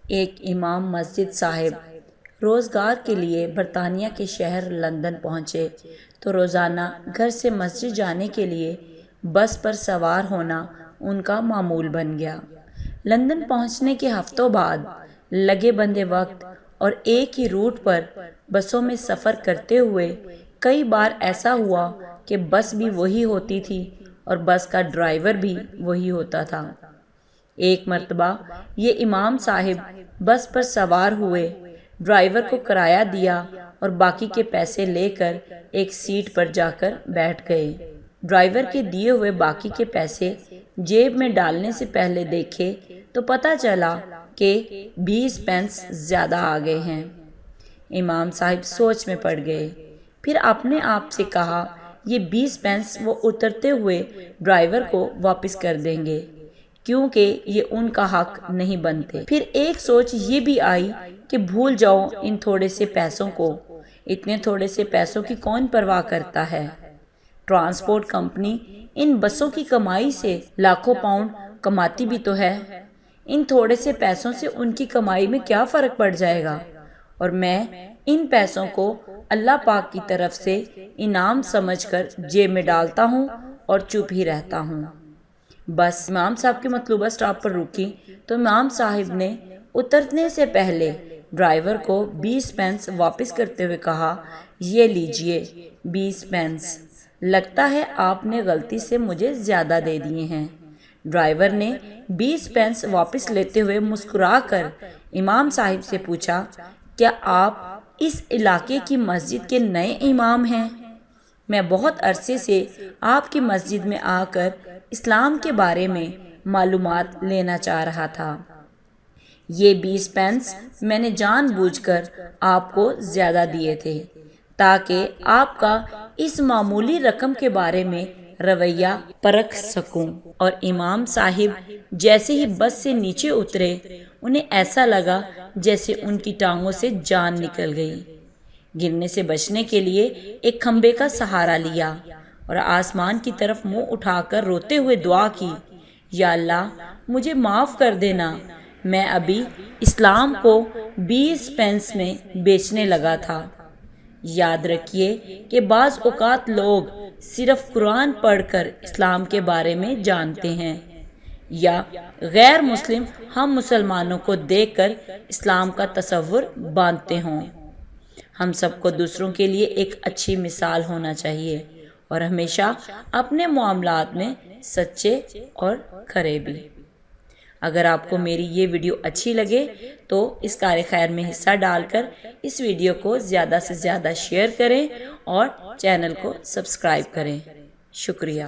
ایک امام مسجد صاحب روزگار کے لیے برطانیہ کے شہر لندن پہنچے تو روزانہ گھر سے مسجد جانے کے لیے بس پر سوار ہونا ان کا معمول بن گیا۔ لندن پہنچنے کے ہفتوں بعد لگے بندے وقت اور ایک ہی روٹ پر بسوں میں سفر کرتے ہوئے کئی بار ایسا ہوا کہ بس بھی وہی ہوتی تھی اور بس کا ڈرائیور بھی وہی ہوتا تھا۔ ایک مرتبہ یہ امام صاحب بس پر سوار ہوئے، ڈرائیور کو کرایہ دیا اور باقی کے پیسے لے کر ایک سیٹ پر جا کر بیٹھ گئے۔ ڈرائیور کے دیے ہوئے باقی کے پیسے جیب میں ڈالنے سے پہلے دیکھے تو پتہ چلا کہ 20 پینس زیادہ آ گئے ہیں۔ امام صاحب سوچ میں پڑ گئے، پھر اپنے آپ سے کہا یہ 20 پینس وہ اترتے ہوئے ڈرائیور کو واپس کر دیں گے کیونکہ یہ ان کا حق نہیں بنتے۔ پھر ایک سوچ یہ بھی آئی کہ بھول جاؤ ان تھوڑے سے پیسوں کو، اتنے تھوڑے سے پیسوں کی کون پرواہ کرتا ہے۔ ٹرانسپورٹ کمپنی ان بسوں کی کمائی سے لاکھوں پاؤنڈ کماتی بھی تو ہے، ان تھوڑے سے پیسوں سے ان کی کمائی میں کیا فرق پڑ جائے گا، اور میں ان پیسوں کو اللہ پاک کی طرف سے انعام سمجھ کر جیب میں ڈالتا ہوں اور چپ ہی رہتا ہوں۔ بس امام صاحب کی مطلوبہ سٹاپ پر رکی تو امام صاحب نے اترنے سے پہلے ڈرائیور کو 20 پینس واپس کرتے ہوئے کہا، یہ لیجئے 20 پینس، لگتا ہے آپ نے غلطی سے مجھے زیادہ دے دیے ہیں۔ ڈرائیور نے 20 پینس واپس لیتے ہوئے مسکرا کر امام صاحب سے پوچھا، کیا آپ اس علاقے کی مسجد کے نئے امام ہیں؟ میں بہت عرصے سے آپ کی مسجد میں آ کر اسلام کے بارے میں معلومات لینا چاہ رہا تھا۔ یہ 20 پینس میں نے جان بوجھ کر آپ کو زیادہ دیے تھے تاکہ آپ کا اس معمولی رقم کے بارے میں رویہ پرکھ سکوں۔ اور امام صاحب جیسے ہی بس سے نیچے اترے انہیں ایسا لگا جیسے ان کی ٹانگوں سے جان نکل گئی۔ گرنے سے بچنے کے لیے ایک کھمبے کا سہارا لیا اور آسمان کی طرف منہ اٹھا کر روتے ہوئے دعا کی، یا اللہ مجھے معاف کر دینا، میں ابھی اسلام کو 20 پینس میں بیچنے لگا تھا۔ یاد رکھیے کہ بعض اوقات لوگ صرف قرآن پڑھ کر اسلام کے بارے میں جانتے ہیں یا غیر مسلم ہم مسلمانوں کو دیکھ کر اسلام کا تصور باندھتے ہوں۔ ہم سب کو دوسروں کے لیے ایک اچھی مثال ہونا چاہیے اور ہمیشہ اپنے معاملات میں سچے اور کھرے بھی۔ اگر آپ کو میری یہ ویڈیو اچھی لگے تو اس کار خیر میں حصہ ڈال کر اس ویڈیو کو زیادہ سے زیادہ شیئر کریں اور چینل کو سبسکرائب کریں۔ شکریہ۔